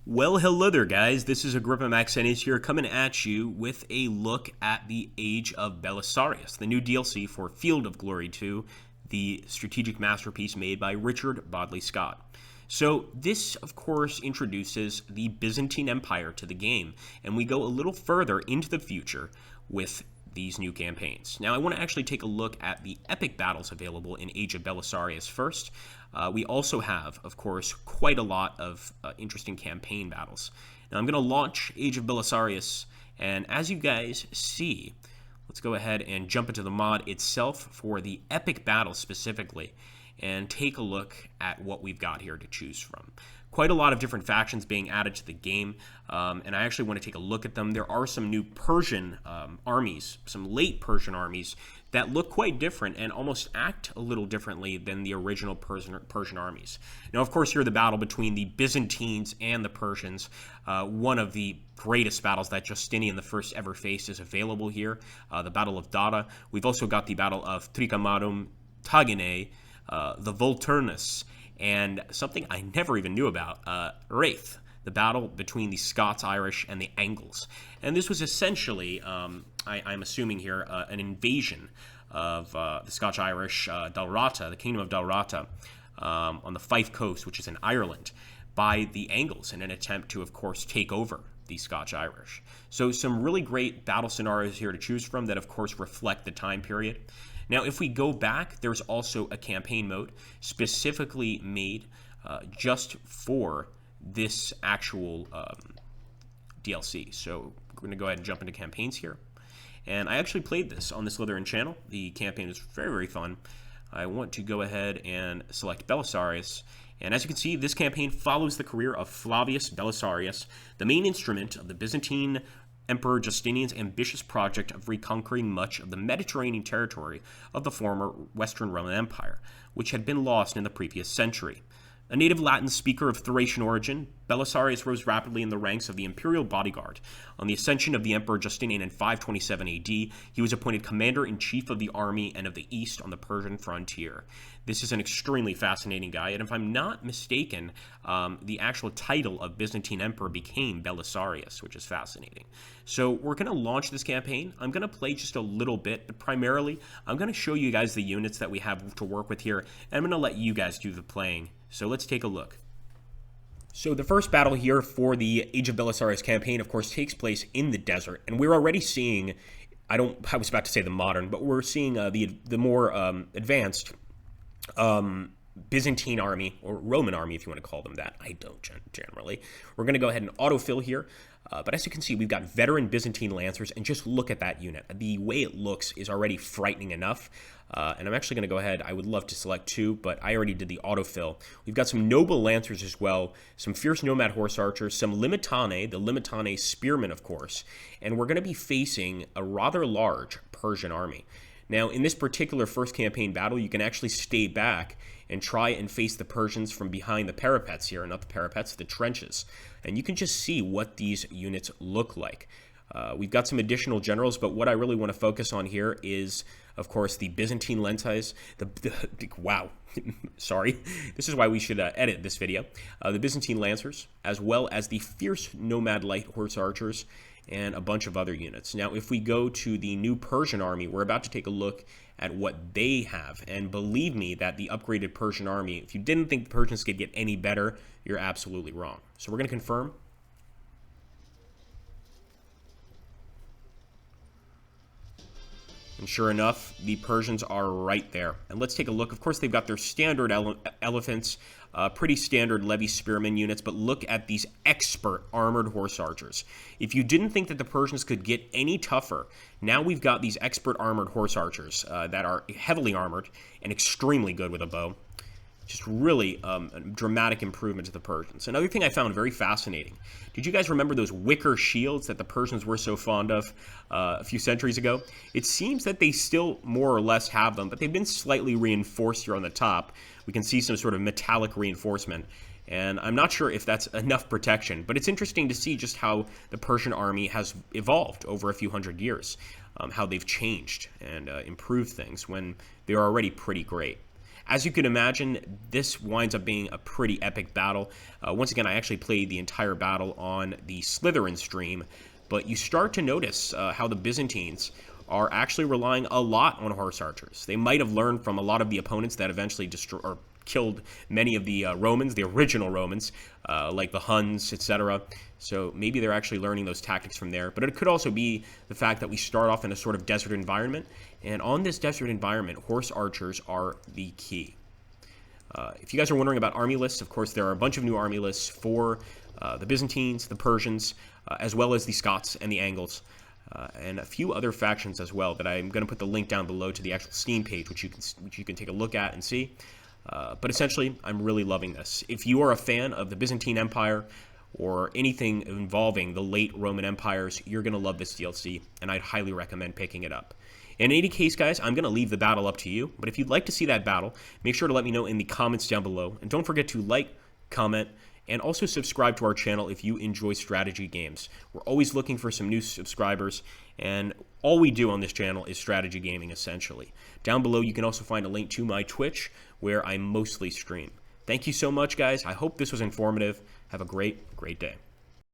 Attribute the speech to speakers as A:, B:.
A: Well, hello there, guys. This is Agrippa Maxenius here, coming at you with a look at the Age of Belisarius, the new DLC for Field of Glory 2, the strategic masterpiece made by Richard Bodley Scott. So this, of course, introduces the Byzantine Empire to the game, and we go a little further into the future with these new campaigns. Now, I want to actually take a look at the epic battles available in Age of Belisarius first. We also have, of course, quite a lot of interesting campaign battles. Now, I'm going to launch Age of Belisarius, and as you guys see, let's go ahead and jump into the mod itself for the epic battle specifically, and take a look at what we've got here to choose from. Quite a lot of different factions being added to the game, and I actually want to take a look at them. There are some new Persian armies, some late Persian armies, that look quite different and almost act a little differently than the original Persian armies. Now, of course, here the battle between the Byzantines and the Persians, one of the greatest battles that Justinian I ever faced, is available here, the Battle of Dara. We've also got the Battle of Tricamarum Tagine, the Volturnus, and something I never even knew about, Wraith, the battle between the Scots-Irish and the Angles. And this was essentially, I'm assuming here, an invasion of the Scotch-Irish Dalrata, the Kingdom of Dalrata, on the Fife Coast, which is in Ireland, by the Angles in an attempt to, of course, take over the Scotch-Irish. So some really great battle scenarios here to choose from that, of course, reflect the time period. Now, if we go back, there's also a campaign mode specifically made just for this actual DLC. So we're going to go ahead and jump into campaigns here. And I actually played this on the Slytherin channel. The campaign is very, very fun. I want to go ahead and select Belisarius. And as you can see, this campaign follows the career of Flavius Belisarius, the main instrument of the Byzantine Emperor Justinian's ambitious project of reconquering much of the Mediterranean territory of the former Western Roman Empire, which had been lost in the previous century. A native Latin speaker of Thracian origin, Belisarius rose rapidly in the ranks of the imperial bodyguard. On the ascension of the Emperor Justinian in 527 AD, he was appointed commander-in-chief of the army and of the east on the Persian frontier. This is an extremely fascinating guy, and if I'm not mistaken, the actual title of Byzantine Emperor became Belisarius, which is fascinating. So we're going to launch this campaign. I'm going to play just a little bit, but primarily, I'm going to show you guys the units that we have to work with here, and I'm going to let you guys do the playing. So let's take a look. So the first battle here for the Age of Belisarius campaign, of course, takes place in the desert, and we're already seeing, I was about to say the modern, but we're seeing the more advanced Byzantine army, or Roman army, if you want to call them that. I don't generally. We're going to go ahead and autofill here. But as you can see, we've got veteran Byzantine Lancers, and just look at that unit. The way it looks is already frightening enough. And I'm actually going to go ahead. I would love to select two, but I already did the autofill. We've got some noble Lancers as well, some fierce nomad horse archers, some Limitane, the Limitane spearmen, of course. And we're going to be facing a rather large Persian army. Now, in this particular first campaign battle, you can actually stay back and try and face the Persians from behind the parapets here, not the parapets, the trenches. And you can just see what these units look like. We've got some additional generals, but what I really want to focus on here is, of course, the Byzantine Lentais. Wow, sorry. This is why we should edit this video. The Byzantine Lancers, as well as the fierce nomad light horse archers, and a bunch of other units. Now, if we go to the new Persian army, we're about to take a look at what they have. And believe me that the upgraded Persian army, if you didn't think the Persians could get any better, you're absolutely wrong. So we're going to confirm. And sure enough, the Persians are right there. And let's take a look. Of course, they've got their standard elephants, pretty standard levy spearmen units, but look at these expert armored horse archers. If you didn't think that the Persians could get any tougher, now we've got these expert armored horse archers that are heavily armored and extremely good with a bow. Just really a dramatic improvement to the Persians. Another thing I found very fascinating. Did you guys remember those wicker shields that the Persians were so fond of a few centuries ago? It seems that they still more or less have them, but they've been slightly reinforced here on the top. We can see some sort of metallic reinforcement. And I'm not sure if that's enough protection, but it's interesting to see just how the Persian army has evolved over a few hundred years, how they've changed and improved things when they're already pretty great. As you can imagine, this winds up being a pretty epic battle. Once again, I actually played the entire battle on the Slytherin stream, but you start to notice how the Byzantines are actually relying a lot on horse archers. They might have learned from a lot of the opponents that eventually killed many of the Romans, the original Romans, like the Huns, etc. So maybe they're actually learning those tactics from there. But it could also be the fact that we start off in a sort of desert environment, and on this desert environment, horse archers are the key. If you guys are wondering about army lists, of course, there are a bunch of new army lists for the Byzantines, the Persians, as well as the Scots and the Angles. And a few other factions as well that I'm going to put the link down below to the actual Steam page, which you can take a look at and see. But essentially, I'm really loving this. If you are a fan of the Byzantine Empire or anything involving the late Roman empires, you're going to love this DLC, and I'd highly recommend picking it up. In any case, guys, I'm going to leave the battle up to you, but if you'd like to see that battle, make sure to let me know in the comments down below, and don't forget to like, comment, and also subscribe to our channel if you enjoy strategy games. We're always looking for some new subscribers, and all we do on this channel is strategy gaming, essentially. Down below, you can also find a link to my Twitch, where I mostly stream. Thank you so much, guys. I hope this was informative. Have a great, great day.